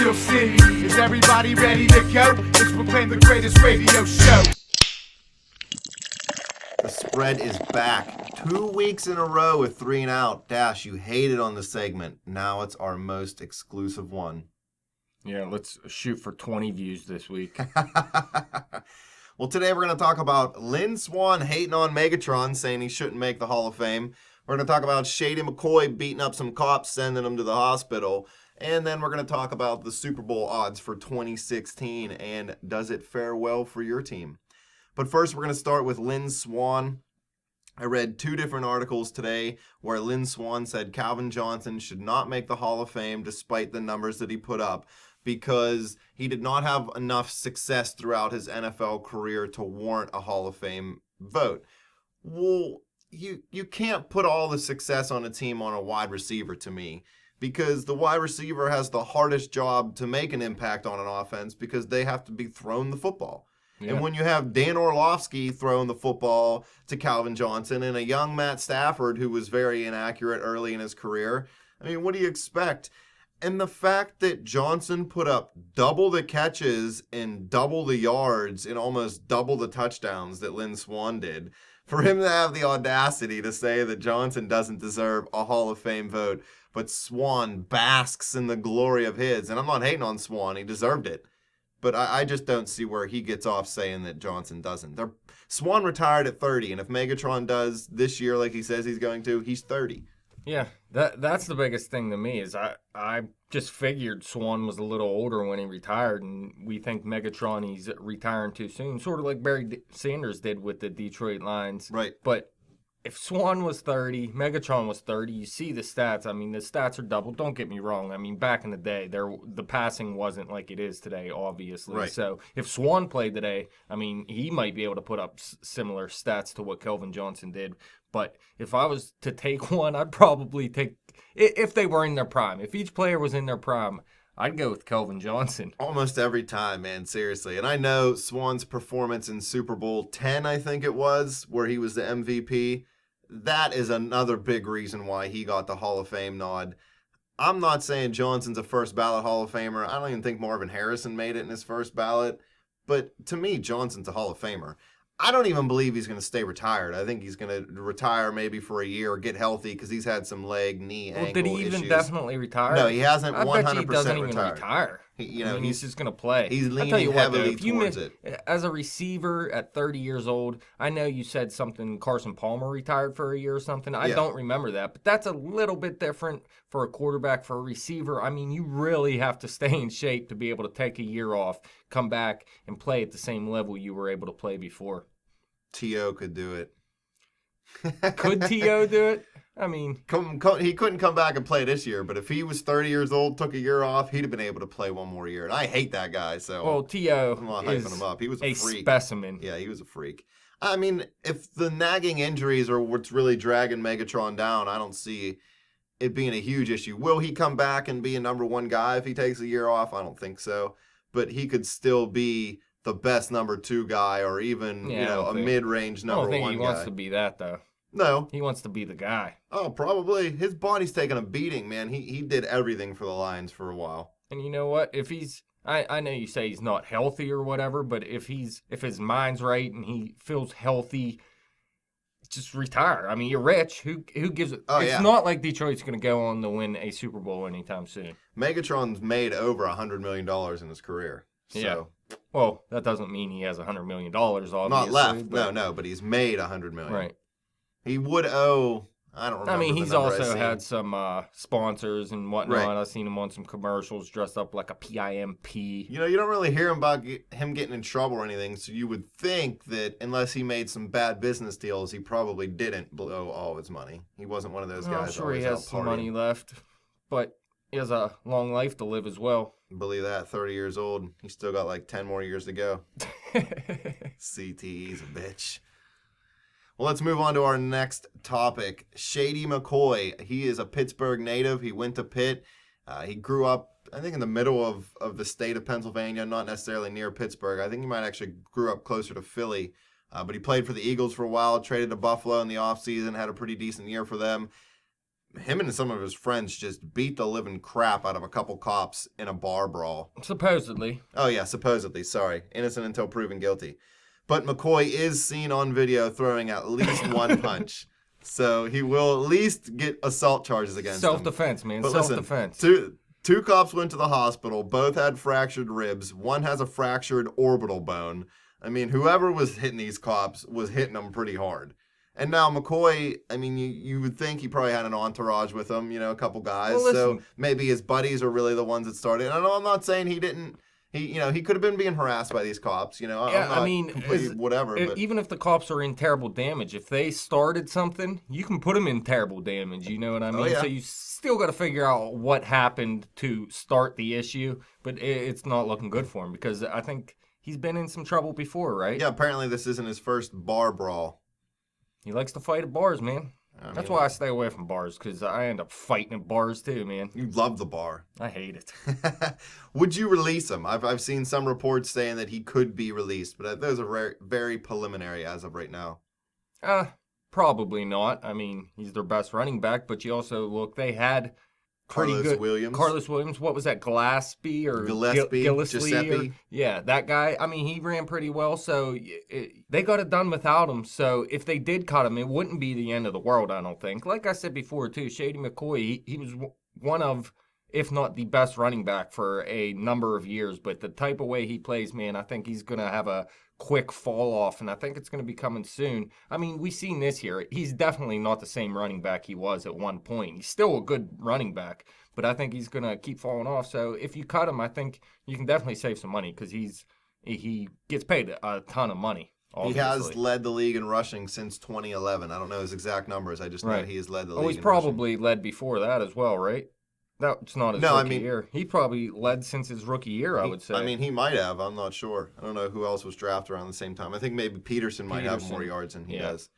Steel City. Is everybody ready to go? Let's proclaim the greatest radio show. The spread is back. 2 weeks in a row with 3 and out. Dash, you hated on the segment. Now it's our most exclusive one. Yeah, let's shoot for 20 views this week. Well, today we're going to talk about Lynn Swann hating on Megatron, saying he shouldn't make the Hall of Fame. We're going to talk about LeSean McCoy beating up some cops, sending them to the hospital. And then we're going to talk about the Super Bowl odds for 2016 and does it fare well for your team? But first, we're going to start with Lynn Swann. I read 2 different articles today where Lynn Swann said Calvin Johnson should not make the Hall of Fame despite the numbers that he put up because he did not have enough success throughout his NFL career to warrant a Hall of Fame vote. Well, you can't put all the success on a team on a wide receiver to me because the wide receiver has the hardest job to make an impact on an offense because they have to be thrown the football. Yeah. And when you have Dan Orlovsky throwing the football to Calvin Johnson and a young Matt Stafford who was very inaccurate early in his career, I mean, what do you expect? And the fact that Johnson put up double the catches and double the yards and almost double the touchdowns that Lynn Swann did, for him to have the audacity to say that Johnson doesn't deserve a Hall of Fame vote, but Swann basks in the glory of his. And I'm not hating on Swann. He deserved it. But I just don't see where he gets off saying that Johnson doesn't. Swann retired at 30, and if Megatron does this year like he says he's going to, he's 30. Yeah, that's the biggest thing to me is I just figured Swann was a little older when he retired, and we think Megatron he's retiring too soon, sort of like Barry Sanders did with the Detroit Lions. Right. But if Swann was 30, Megatron was 30, you see the stats. I mean, the stats are double. Don't get me wrong. I mean, back in the day, the passing wasn't like it is today, obviously. Right. So if Swann played today, I mean, he might be able to put up similar stats to what Calvin Johnson did. But if I was to take one, I'd probably take, if they were in their prime, if each player was in their prime, I'd go with Calvin Johnson. Almost every time, man, seriously. And I know Swann's performance in Super Bowl 10, I think it was, where he was the MVP. That is another big reason why he got the Hall of Fame nod. I'm not saying Johnson's a first ballot Hall of Famer. I don't even think Marvin Harrison made it in his first ballot. But to me, Johnson's a Hall of Famer. I don't even believe he's going to stay retired. I think he's going to retire maybe for a year or get healthy because he's had some leg, knee, ankle did he even issues. Definitely retire? No, he hasn't 100% I bet you he doesn't even retired. retire. He's just going to play. He's leaning heavily towards it. As a receiver at 30 years old, I know you said something, Carson Palmer retired for a year or something. I don't remember that, but that's a little bit different for a quarterback. For a receiver, I mean, you really have to stay in shape to be able to take a year off, come back, and play at the same level you were able to play before. T.O. could do it. Could T.O. do it? I mean, he couldn't come back and play this year, but if he was 30 years old, took a year off, he'd have been able to play one more year. And I hate that guy, so well, T.O. I'm not hyping him up. He was a freak. Specimen. Yeah, he was a freak. I mean, if the nagging injuries are what's really dragging Megatron down, I don't see it being a huge issue. Will he come back and be a number one guy if he takes a year off? I don't think so. But he could still be the best number 2 guy or even a mid-range number 1 guy. I don't think he wants to be that, though. No. He wants to be the guy. Oh, probably. His body's taking a beating, man. He did everything for the Lions for a while. And you know what? If he's I know you say he's not healthy or whatever, but if his mind's right and he feels healthy, just retire. I mean, you're rich. Who gives it? It's not like Detroit's going to go on to win a Super Bowl anytime soon. Megatron's made over $100 million in his career. So. Yeah. Well, that doesn't mean he has $100 million, obviously. Not left. No, but he's made $100 million. Right. He would owe, I don't remember. I mean, he's also had some sponsors and whatnot. Right. I've seen him on some commercials dressed up like a PIMP. You don't really hear about him getting in trouble or anything, so you would think that unless he made some bad business deals, he probably didn't blow all of his money. He wasn't one of those guys. I'm sure he has some money left, but he has a long life to live as well. Believe that, 30 years old. He's still got like 10 more years to go. CTE's a bitch. Well, let's move on to our next topic. LeSean McCoy. He is a Pittsburgh native. He went to Pitt. He grew up, I think, in the middle of the state of Pennsylvania, not necessarily near Pittsburgh. I think he might actually grew up closer to Philly. But he played for the Eagles for a while, traded to Buffalo in the offseason, had a pretty decent year for them. him and some of his friends just beat the living crap out of a couple cops in a bar brawl. Supposedly. Oh, yeah, supposedly. Sorry. Innocent until proven guilty. But McCoy is seen on video throwing at least one punch. So he will at least get assault charges against him. Self-defense, man. But Self-defense. Listen, two cops went to the hospital. Both had fractured ribs. One has a fractured orbital bone. I mean, whoever was hitting these cops was hitting them pretty hard. And now McCoy, I mean, you would think he probably had an entourage with him, a couple guys. Well, so maybe his buddies are really the ones that started. And I'm not saying he didn't. He could have been being harassed by these cops. Yeah, I mean, whatever. But even if the cops are in terrible damage, if they started something, you can put them in terrible damage. You know what I mean? yeah. So you still got to figure out what happened to start the issue, but it's not looking good for him because I think he's been in some trouble before, right? Yeah, apparently this isn't his first bar brawl. He likes to fight at bars, man. That's why I stay away from bars, because I end up fighting at bars too, man. You love the bar. I hate it. Would you release him? I've seen some reports saying that he could be released, but those are very preliminary as of right now. Probably not. I mean, he's their best running back, but you also look, they had Carlos Williams. Carlos Williams, what was that, Gillespie? Giuseppe. Yeah, that guy. I mean, he ran pretty well, so they got it done without him. So if they did cut him, it wouldn't be the end of the world, I don't think. Like I said before, too, Shady McCoy, he was one of, if not the best running back for a number of years. But the type of way he plays, man, I think he's going to have a quick fall off, and I think it's going to be coming soon. I mean, we've seen this year. He's definitely not the same running back he was at one point. He's still a good running back, but I think he's going to keep falling off. So if you cut him, I think you can definitely save some money because he gets paid a ton of money. Obviously. He has led the league in rushing since 2011. I don't know his exact numbers. I just know he has led the league. Oh, he's probably led before that as well, right? That's not his rookie year. He probably led since his rookie year, I would say. I mean, he might have. I'm not sure. I don't know who else was drafted around the same time. I think maybe Peterson might have more yards than he does.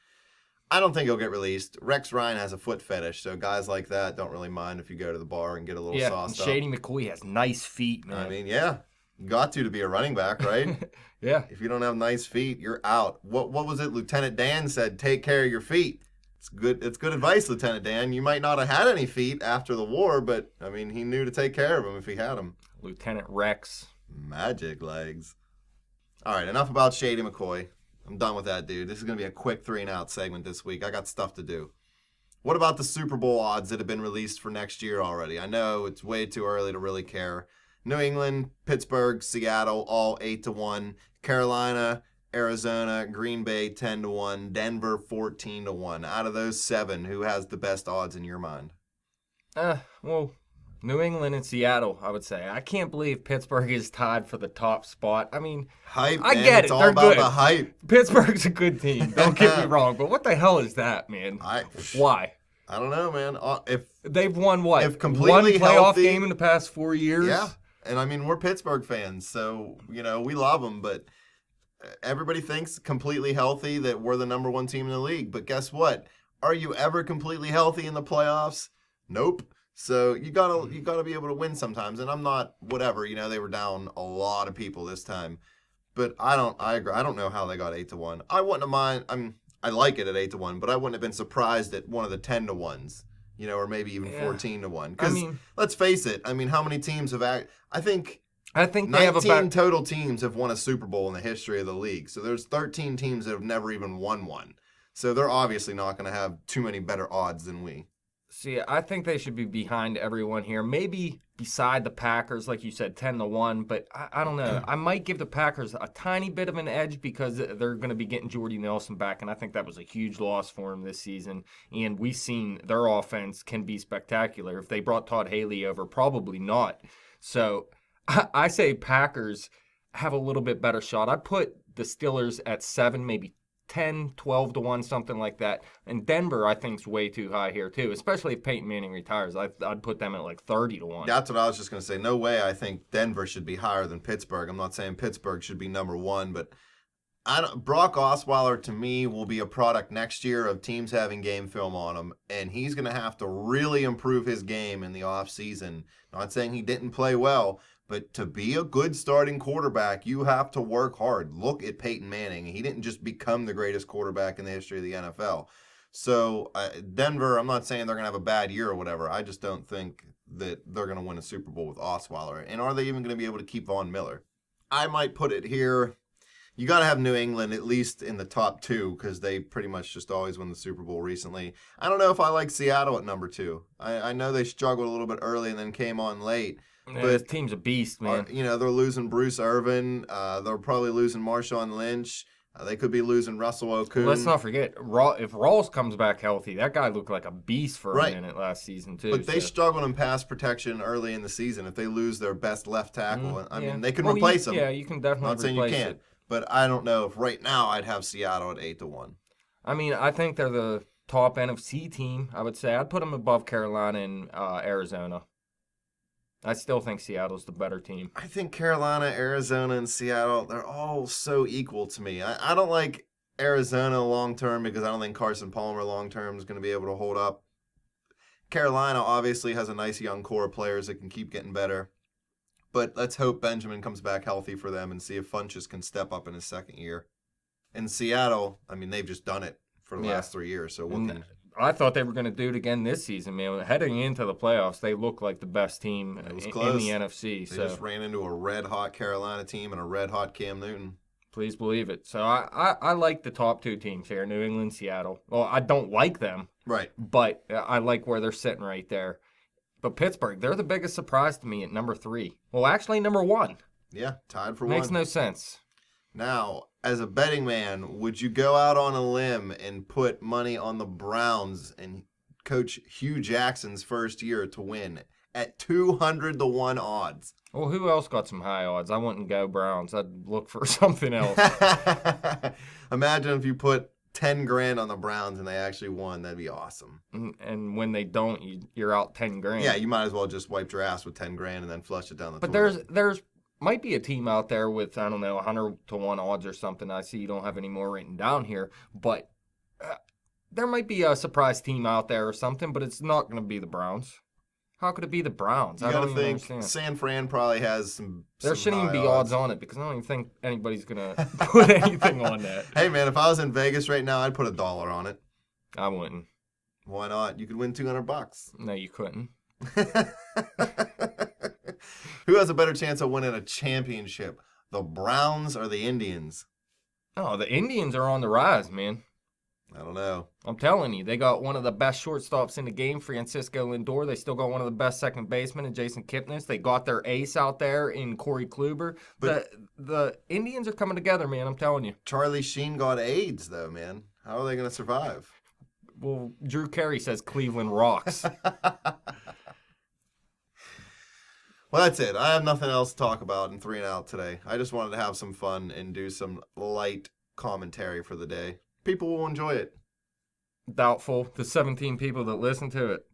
I don't think he'll get released. Rex Ryan has a foot fetish, so guys like that don't really mind if you go to the bar and get a little sauced up. Shady McCoy has nice feet, man. I mean, yeah. You got to be a running back, right? Yeah. If you don't have nice feet, you're out. What was it? Lieutenant Dan said, take care of your feet. It's good advice, Lieutenant Dan. You might not have had any feet after the war, but, I mean, he knew to take care of them if he had them. Lieutenant Rex. Magic legs. All right, enough about Shady McCoy. I'm done with that, dude. This is going to be a quick 3-and-out segment this week. I got stuff to do. What about the Super Bowl odds that have been released for next year already? I know it's way too early to really care. New England, Pittsburgh, Seattle, all 8-1. Carolina, Arizona, Green Bay 10-1, Denver 14-1. Out of those 7, who has the best odds in your mind? Well, New England and Seattle, I would say. I can't believe Pittsburgh is tied for the top spot. I mean, hype. I get it. It's all They're about good. the hype. Pittsburgh's a good team. Don't get me wrong, but what the hell is that, man? Why? I don't know, man. If they've won what? If completely one playoff healthy, game in the past 4 years. Yeah, and I mean we're Pittsburgh fans, so we love them, but everybody thinks completely healthy that we're the number 1 team in the league. But guess what? Are you ever completely healthy in the playoffs? Nope. So you gotta be able to win sometimes. And I'm not whatever. They were down a lot of people this time, but I agree. I don't know how they got 8-1. I wouldn't have mind. I like it at 8-1, but I wouldn't have been surprised at one of the 10-1s. Or maybe even 14-1. Because let's face it. I mean, how many teams have I think they have 19 total teams have won a Super Bowl in the history of the league. So there's 13 teams that have never even won one. So they're obviously not going to have too many better odds than we. See, I think they should be behind everyone here. Maybe beside the Packers, like you said, 10-1. But I don't know. I might give the Packers a tiny bit of an edge because they're going to be getting Jordy Nelson back, and I think that was a huge loss for him this season. And we've seen their offense can be spectacular. If they brought Todd Haley over, probably not. So I say Packers have a little bit better shot. I'd put the Steelers at 7, maybe 10, 12-1, something like that. And Denver, I think, is way too high here, too, especially if Peyton Manning retires. I'd put them at like 30-1. That's what I was just going to say. No way I think Denver should be higher than Pittsburgh. I'm not saying Pittsburgh should be number 1, but Brock Osweiler, to me, will be a product next year of teams having game film on him, and he's going to have to really improve his game in the offseason. Not saying he didn't play well, but to be a good starting quarterback, you have to work hard. Look at Peyton Manning. He didn't just become the greatest quarterback in the history of the NFL. So Denver, I'm not saying they're going to have a bad year or whatever. I just don't think that they're going to win a Super Bowl with Osweiler. And are they even going to be able to keep Von Miller? I might put it here. You got to have New England at least in the top 2 because they pretty much just always win the Super Bowl recently. I don't know if I like Seattle at number 2. I know they struggled a little bit early and then came on late. Yeah, but this team's a beast, man. They're losing Bruce Irvin. They're probably losing Marshawn Lynch. They could be losing Russell Okung. Let's not forget, if Rawls comes back healthy, that guy looked like a beast for a minute last season, too. But they struggled in pass protection early in the season. If they lose their best left tackle, I mean, they can replace him. Yeah, you can definitely not saying you can't, but I don't know if right now I'd have Seattle at 8-1. I mean, I think they're the top NFC team, I would say. I'd put them above Carolina and Arizona. I still think Seattle's the better team. I think Carolina, Arizona, and Seattle, they're all so equal to me. I don't like Arizona long-term because I don't think Carson Palmer long-term is going to be able to hold up. Carolina obviously has a nice young core of players that can keep getting better. But let's hope Benjamin comes back healthy for them and see if Funchess can step up in his second year. In Seattle, I mean, they've just done it for the last 3 years. So I thought they were going to do it again this season, man. Heading into the playoffs, they look like the best team in the NFC. They just ran into a red-hot Carolina team and a red-hot Cam Newton. Please believe it. So I like the top 2 teams here, New England, Seattle. Well, I don't like them. Right. But I like where they're sitting right there. But Pittsburgh, they're the biggest surprise to me at number 3. Well, actually, number 1. Yeah, tied for Makes 1. no sense. Now, as a betting man, would you go out on a limb and put money on the Browns and Coach Hugh Jackson's first year to win at 200-1 odds? Well, who else got some high odds? I wouldn't go Browns. I'd look for something else. Imagine if you put 10 grand on the Browns and they actually won. That'd be awesome. And when they don't, you're out 10 grand. Yeah, you might as well just wipe your ass with 10 grand and then flush it down the toilet. But there's might be a team out there with, I don't know, 100-1 odds or something. I see you don't have any more written down here. But there might be a surprise team out there or something, but it's not going to be the Browns. How could it be the Browns? I don't think understand. San Fran probably has some. There shouldn't even be odds on it because I don't even think anybody's going to put anything on that. Hey, man, if I was in Vegas right now, I'd put $1 on it. I wouldn't. Why not? You could win $200. No, you couldn't. Who has a better chance of winning a championship, the Browns or the Indians? Oh, the Indians are on the rise, man. I don't know. I'm telling you, they got one of the best shortstops in the game, Francisco Lindor. They still got one of the best second basemen in Jason Kipnis. They got their ace out there in Corey Kluber. But the Indians are coming together, man. I'm telling you. Charlie Sheen got AIDS, though, man. How are they going to survive? Well, Drew Carey says Cleveland rocks. Well, that's it. I have nothing else to talk about in 3 and Out today. I just wanted to have some fun and do some light commentary for the day. People will enjoy it. Doubtful. The 17 people that listen to it.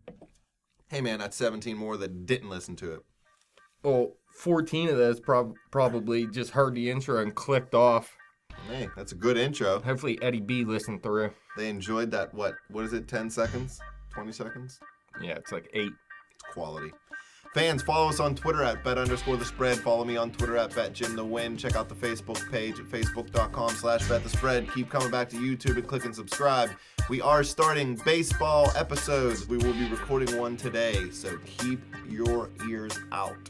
Hey, man, that's 17 more that didn't listen to it. Well, 14 of those probably just heard the intro and clicked off. Hey, that's a good intro. Hopefully Eddie B listened through. They enjoyed that, what is it, 10 seconds? 20 seconds? Yeah, it's like 8. It's quality. Fans, follow us on Twitter at bet_the_spread. Follow me on Twitter at betjimthewin. Check out the Facebook page at facebook.com/betthespread. Keep coming back to YouTube and click and subscribe. We are starting baseball episodes. We will be recording one today, so keep your ears out.